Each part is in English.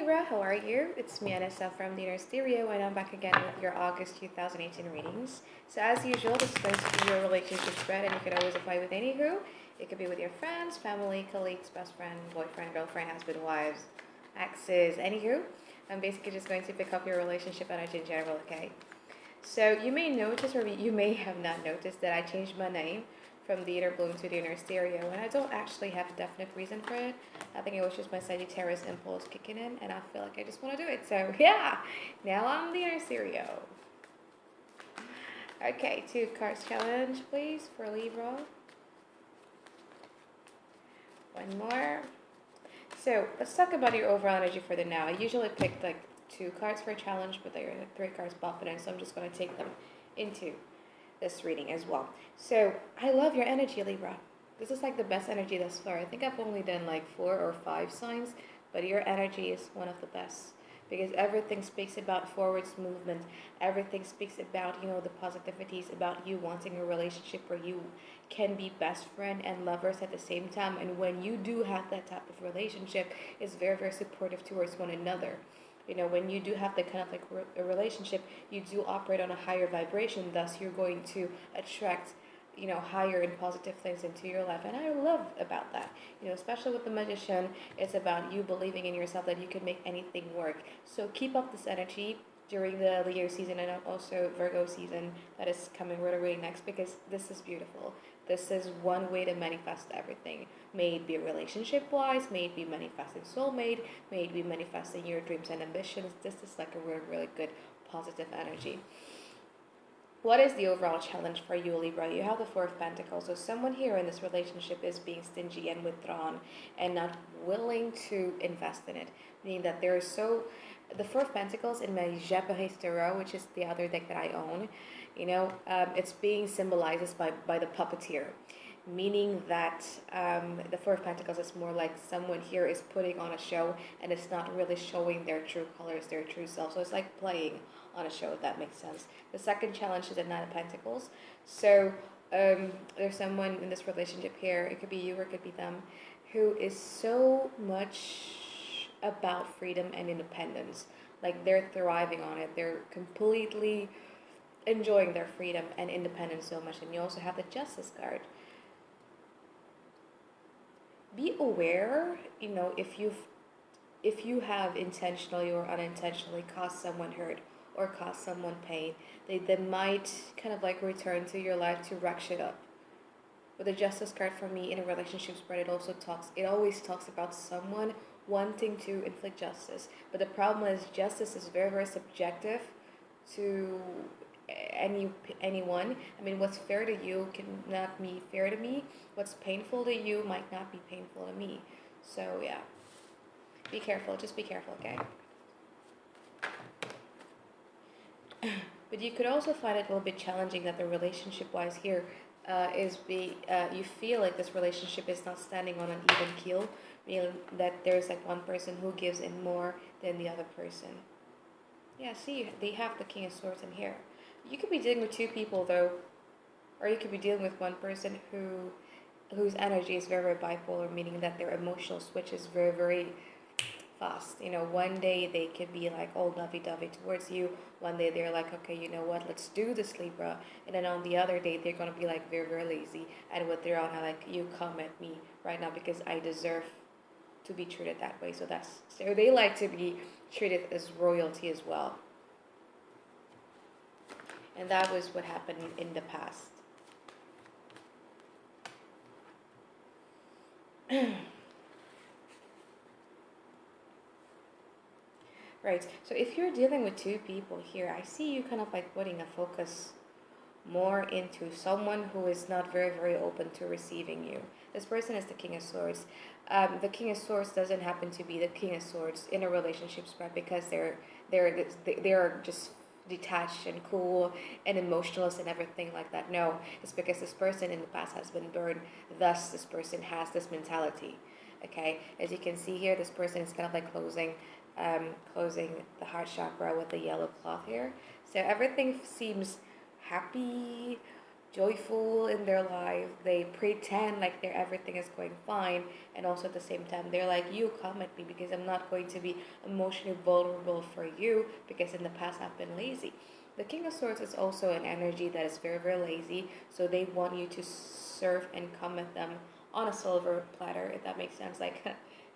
Libra, how are you? It's me, Anisa from the Inner Stereo, and I'm back again with your August 2018 readings. So as usual, this is going to be your relationship spread, and you could always apply with any who. It could be with your friends, family, colleagues, best friend, boyfriend, girlfriend, husband, wives, exes, anywho. I'm basically just going to pick up your relationship energy in general, okay? So you may notice, or you may have not noticed, that I changed my name from the Inner Bloom to the Inner Stereo, and I don't actually have a definite reason for it. I think it was just my Sagittarius impulse kicking in, and I feel like I just want to do it. So yeah, now I'm the Inner Stereo. Okay, 2 cards challenge, please, for Libra. One more. So let's talk about your overall energy for the now. I usually pick like 2 cards for a challenge, but there are 3 cards popping in, so I'm just going to take them into this reading as well. So I love your energy, Libra. This is like the best energy thus far. I think I've only done like 4 or 5 signs, but your energy is one of the best because everything speaks about forwards movement. Everything speaks about, the positivities, about you wanting a relationship where you can be best friend and lovers at the same time. And when you do have that type of relationship, it's very, very supportive towards one another. When you do have that kind of like a relationship, you do operate on a higher vibration. Thus, you're going to attract, higher and positive things into your life. And I love about that. Especially with the Magician, it's about you believing in yourself that you can make anything work. So keep up this energy during the Leo season and also Virgo season that is coming really next, because this is beautiful. This is one way to manifest everything. May it be relationship-wise, may it be manifesting soulmate, may it be manifesting your dreams and ambitions. This is like a really, really good positive energy. What is the overall challenge for you, Libra? You have the 4 of Pentacles. So someone here in this relationship is being stingy and withdrawn and not willing to invest in it. Meaning that they're so... The 4 of Pentacles in my Japanese Tarot, which is the other deck that I own, it's being symbolized by the puppeteer. Meaning that the 4 of Pentacles is more like someone here is putting on a show and it's not really showing their true colors, their true self. So it's like playing on a show, if that makes sense. The second challenge is the 9 of Pentacles. So there's someone in this relationship here, it could be you or it could be them, who is so much about freedom and independence. Like they're thriving on it. They're completely enjoying their freedom and independence so much. And you also have the Justice card. Be aware, if you have intentionally or unintentionally caused someone hurt or caused someone pain, they might kind of like return to your life to wreck shit up. With the Justice card for me in a relationship spread, it always talks about someone wanting to inflict justice. But the problem is justice is very, very subjective to anyone. I mean, what's fair to you cannot be fair to me. What's painful to you might not be painful to me. So yeah, be careful. Just be careful, okay? But you could also find it a little bit challenging that the relationship-wise here you feel like this relationship is not standing on an even keel, meaning that there's like one person who gives in more than the other person. Yeah, see, they have the King of Swords in here. You could be dealing with 2 people though, or you could be dealing with one person whose energy is very, very bipolar, meaning that their emotional switch is very, very fast. One day they could be like all lovey-dovey towards you. One day they're like, okay, you know what, let's do this, Libra. And then on the other day they're gonna be like very, very lazy and withdrawn and like, you come at me right now because I deserve to be treated that way. So they like to be treated as royalty as well. And that was what happened in the past. Right, so if you're dealing with 2 people here, I see you kind of like putting a focus more into someone who is not very, very open to receiving you. This person is the King of Swords. The King of Swords doesn't happen to be the King of Swords in a relationship spread because they're just detached and cool and emotionless and everything like that. No, it's because this person in the past has been burned. Thus, this person has this mentality. Okay, as you can see here, this person is kind of like closing the heart chakra with the yellow cloth here. So everything seems happy, joyful in their life. They pretend like everything is going fine, and also at the same time they're like, you come at me because I'm not going to be emotionally vulnerable for you because in the past I've been lazy. The King of Swords is also an energy that is very, very lazy, so they want you to serve and come at them on a silver platter, if that makes sense. Like,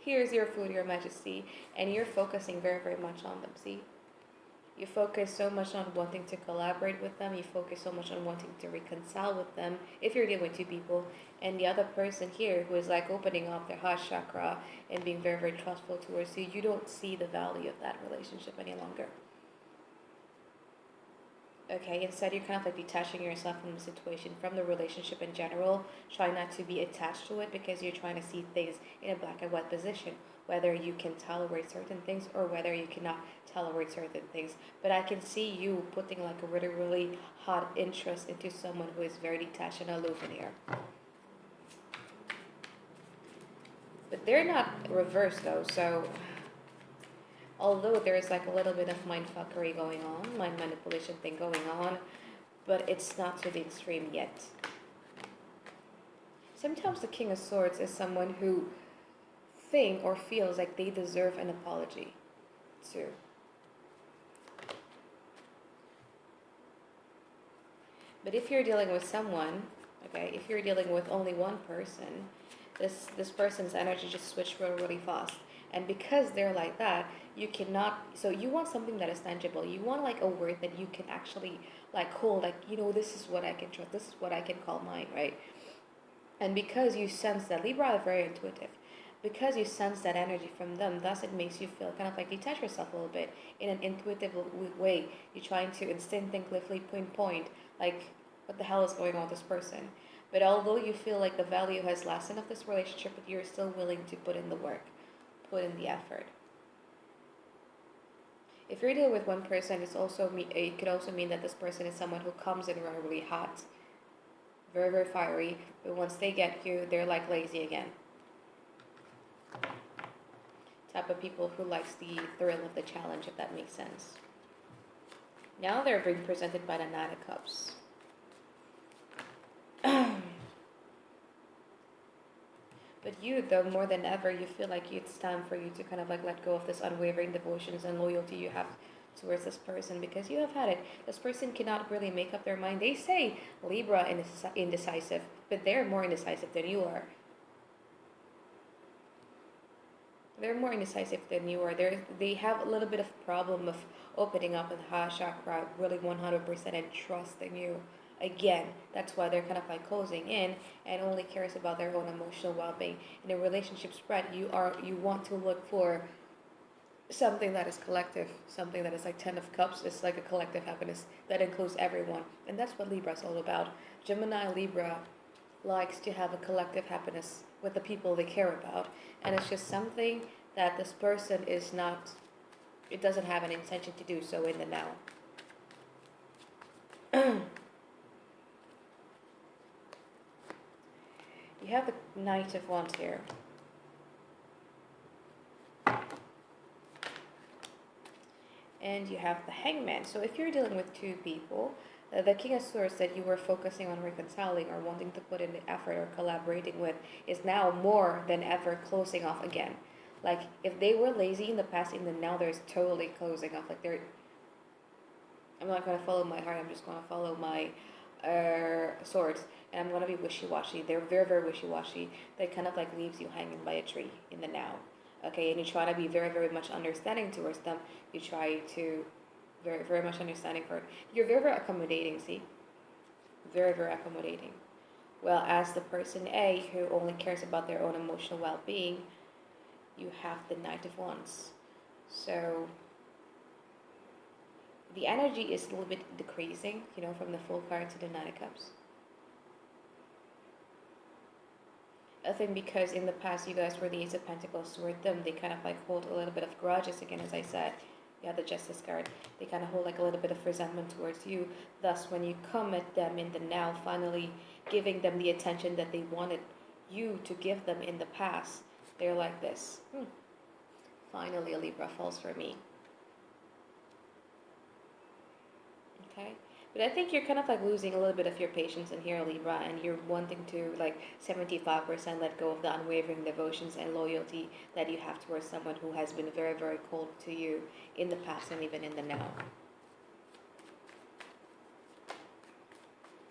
here's your food, Your Majesty, and you're focusing very, very much on them. See, you focus so much on wanting to collaborate with them. You focus so much on wanting to reconcile with them if you're dealing with two people. And the other person here who is like opening up their heart chakra and being very, very trustful towards you, you don't see the value of that relationship any longer. Okay, instead you're kind of like detaching yourself from the situation, from the relationship in general. Try not to be attached to it because you're trying to see things in a black and white position, whether you can tolerate certain things or whether you cannot tolerate certain things. But I can see you putting like a really, really hot interest into someone who is very detached and aloof in here. But they're not reversed though, so although there is like a little bit of mindfuckery going on, mind manipulation thing going on, but it's not to the extreme yet. Sometimes the King of Swords is someone who think or feels like they deserve an apology too. But if you're dealing with someone, okay, if you're dealing with only one person, this person's energy just switched really, really fast. And because they're like that, you cannot, so you want something that is tangible. You want like a word that you can actually like hold, like, you know, this is what I can trust, this is what I can call mine, right? And because you sense that, Libra are very intuitive. Because you sense that energy from them, thus it makes you feel kind of like detach yourself a little bit in an intuitive way. You're trying to instinctively pinpoint, like, what the hell is going on with this person? But although you feel like the value has lessened of this relationship, but you're still willing to put in the work, put in the effort. If you're dealing with one person, it could also mean that this person is someone who comes in really, really hot, very, very fiery, but once they get you, they're like lazy again. Type of people who likes the thrill of the challenge, if that makes sense. Now they're being presented by the Nine of Cups. But you, though, more than ever, you feel like it's time for you to kind of like let go of this unwavering devotions and loyalty you have towards this person, because you have had it. This person cannot really make up their mind. They say Libra is indecisive, but they're more indecisive than you are. They're more indecisive than you are. They have a little bit of problem of opening up in the heart chakra, really 100% and trusting you. Again, that's why they're kind of like closing in and only cares about their own emotional well-being. In a relationship spread, you want to look for something that is collective, something that is like 10 of Cups. It's like a collective happiness that includes everyone, and that's what Libra is all about. Gemini Libra likes to have a collective happiness with the people they care about, and it's just something that this person is not, it doesn't have an intention to do so in the now. You have the Knight of Wands here. And you have the Hangman. So if you're dealing with two people, the King of Swords that you were focusing on reconciling or wanting to put in the effort or collaborating with is now more than ever closing off again. Like, if they were lazy in the past, in the now, there's totally closing off. Like, I'm not going to follow my heart, I'm just going to follow my swords. And I'm going to be wishy-washy. They're very, very wishy-washy. That kind of like leaves you hanging by a tree in the now. Okay, and you try to be very, very much understanding towards them. You try to very, very much understanding for it. You're very, very accommodating, see? Very, very accommodating. Well, as the person A who only cares about their own emotional well-being, you have the Knight of Wands. So the energy is a little bit decreasing, you know, from the Full card to the Nine of Cups. I think because in the past you guys were the Ace of Pentacles toward them, they kind of like hold a little bit of grudges again, as I said. You have the Justice card. They kind of hold like a little bit of resentment towards you. Thus, when you come at them in the now, finally giving them the attention that they wanted you to give them in the past, they're like this. Finally, a Libra falls for me. Okay? But I think you're kind of like losing a little bit of your patience in here, Libra, and you're wanting to like 75% let go of the unwavering devotions and loyalty that you have towards someone who has been very, very cold to you in the past and even in the now.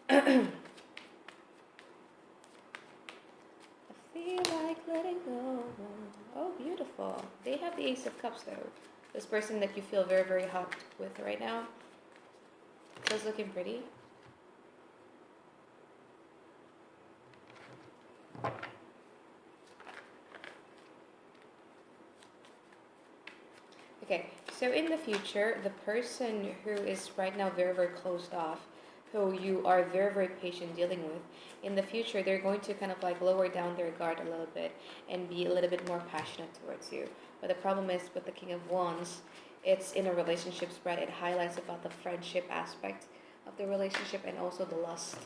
I feel like letting go. Oh, beautiful. They have the Ace of Cups though. This person that you feel very, very hot with right now. So it's looking pretty. Okay, so in the future, the person who is right now very, very closed off, who you are very, very patient dealing with, in the future, they're going to kind of like lower down their guard a little bit and be a little bit more passionate towards you. But the problem is with the King of Wands, it's in a relationship spread. It highlights about the friendship aspect of the relationship and also the lust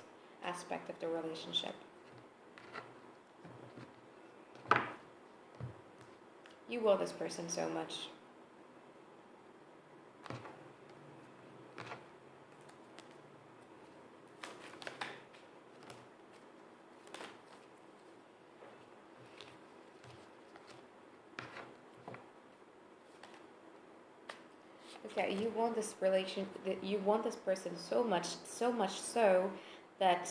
aspect of the relationship. You want this person so much. Okay, you want this you want this person so much so that,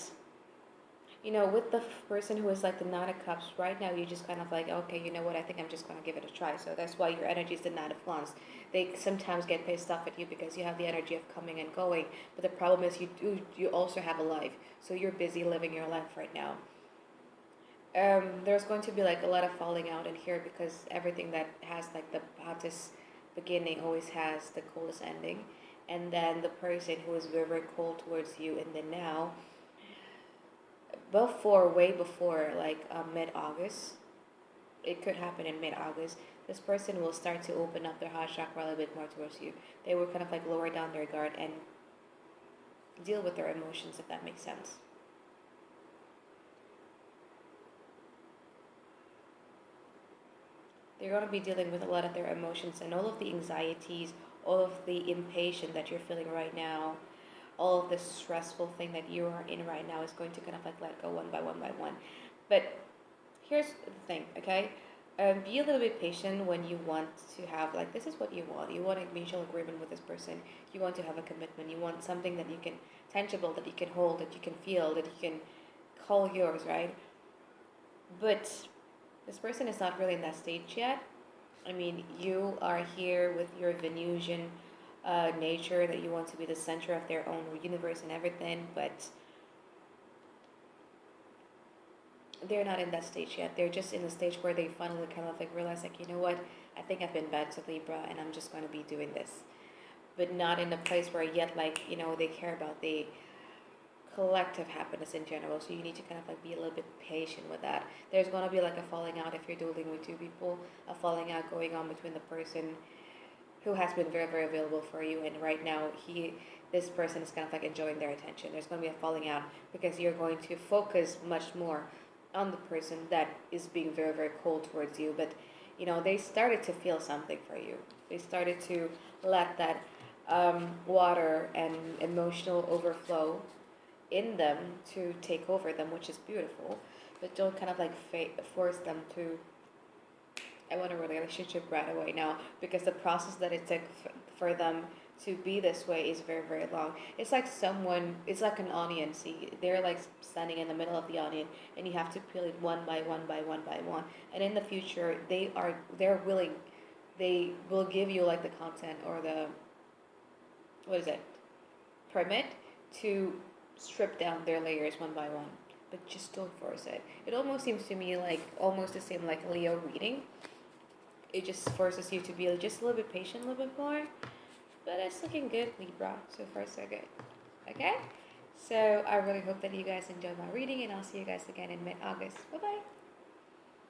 you know, with the person who is like the Nine of Cups, right now you're just kind of like, okay, you know what, I think I'm just going to give it a try. So that's why your energy is the Nine of Wands. They sometimes get pissed off at you because you have the energy of coming and going. But the problem is you also have a life. So you're busy living your life right now. There's going to be like a lot of falling out in here because everything that has like the hottest beginning always has the coldest ending. And then the person who is very, very cold towards you in the now, way before like mid-August, it could happen in mid-August, this person will start to open up their heart chakra a little bit more towards you. They will kind of like lower down their guard and deal with their emotions, if that makes sense. They're going to be dealing with a lot of their emotions and all of the anxieties, all of the impatience that you're feeling right now, all of the stressful thing that you are in right now is going to kind of like let go one by one by one. But here's the thing, okay? Be a little bit patient when you want to have, like, this is what you want. You want a mutual agreement with this person. You want to have a commitment. You want something that you can, tangible, that you can hold, that you can feel, that you can call yours, right? But this person is not really in that stage yet. I mean, you are here with your Venusian nature that you want to be the center of their own universe and everything, but they're not in that stage yet. They're just in the stage where they finally kind of like realize, like, you know what, I think I've been bad to Libra and I'm just going to be doing this. But not in a place where yet, like, you know, they care about the collective happiness in general. So you need to kind of like be a little bit patient with that. There's going to be like a falling out if you're dealing with two people, a falling out going on between the person who has been very, very available for you, and right now this person is kind of like enjoying their attention. There's going to be a falling out because you're going to focus much more on the person that is being very, very cold towards you. But you know, they started to feel something for you. They started to let that water and emotional overflow in them to take over them, which is beautiful. But don't kind of like force them to, I want a relationship right away now, because the process that it took for them to be this way is very, very long. It's like it's like an onion. See, they're like standing in the middle of the onion, and you have to peel it one by one by one by one. And in the future, they're willing, they will give you like the content or the, what is it, permit to strip down their layers one by one. But just don't force it. It almost seems to me like almost the same like Leo reading. It just forces you to be just a little bit patient, a little bit more. But it's looking good, Libra. So far, so good. Okay? So I really hope that you guys enjoyed my reading, and I'll see you guys again in mid-August. Bye-bye.